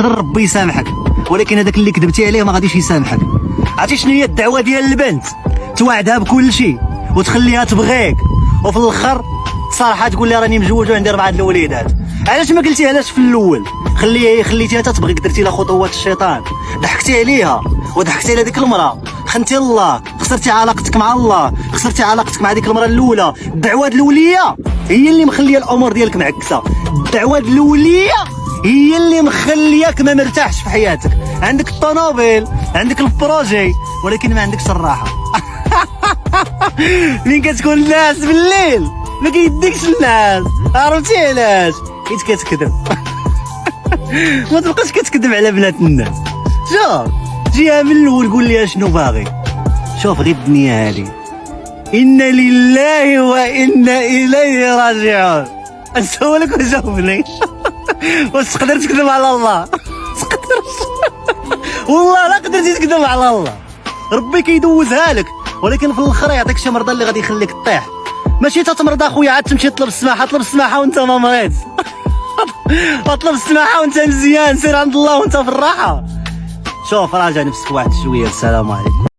تقرر ربي يسامحك، ولكن هذاك اللي كذبتي عليه ما غاديش يسامحك. عرفتي شنو هي الدعوه ديال البنت؟ توعدها بكل شيء وتخليها تبغيك، وفي الاخر صراحه تقول لي راني مزوج وعندي 4 الوليدات. علاش ما قلتي علاش في الاول؟ خليتيها تتبغيك، درتي لها خطوات الشيطان، ضحكتي عليها وضحكتي على ديك المراه، خنتي الله، خسرتي علاقتك مع الله، خسرتي علاقتك مع ديك المراه الاولى. الدعوه الاوليه هي اللي مخليه الامور ديالك معكسه، الدعوه الاوليه هي اللي مخلياك ما مرتاحش في حياتك. عندك الطوموبيل، عندك البروجي، ولكن ما عندكش الراحه. مين كتكون الناس بالليل ما كيديكش الناس، عرفتي علاش؟ حيت كتكذب. ما تبقاش كتكذب على بنات الناس. شوف جيها من الاول، قول لي شنو باغي. شوف غير الدنيا هذه، إنا لله وإنا إليه راجعون. نسولك وجاوبني. واش تقدر تكذب على الله؟ تقدرش. والله لا قدرتي تكذب على الله، ربي كيدوزها لك، ولكن في الاخر يعطيك شي مرضى اللي غادي يخليك طيح. ماشي تتمرض اخويا عاد تمشي تطلب السماحه، طلب السماحه وانت ما مريض. اطلب السماحه وانت مزيان، سير عند الله وانت في الراحه. شوف راجع نفسك واحد شويه. السلام عليكم.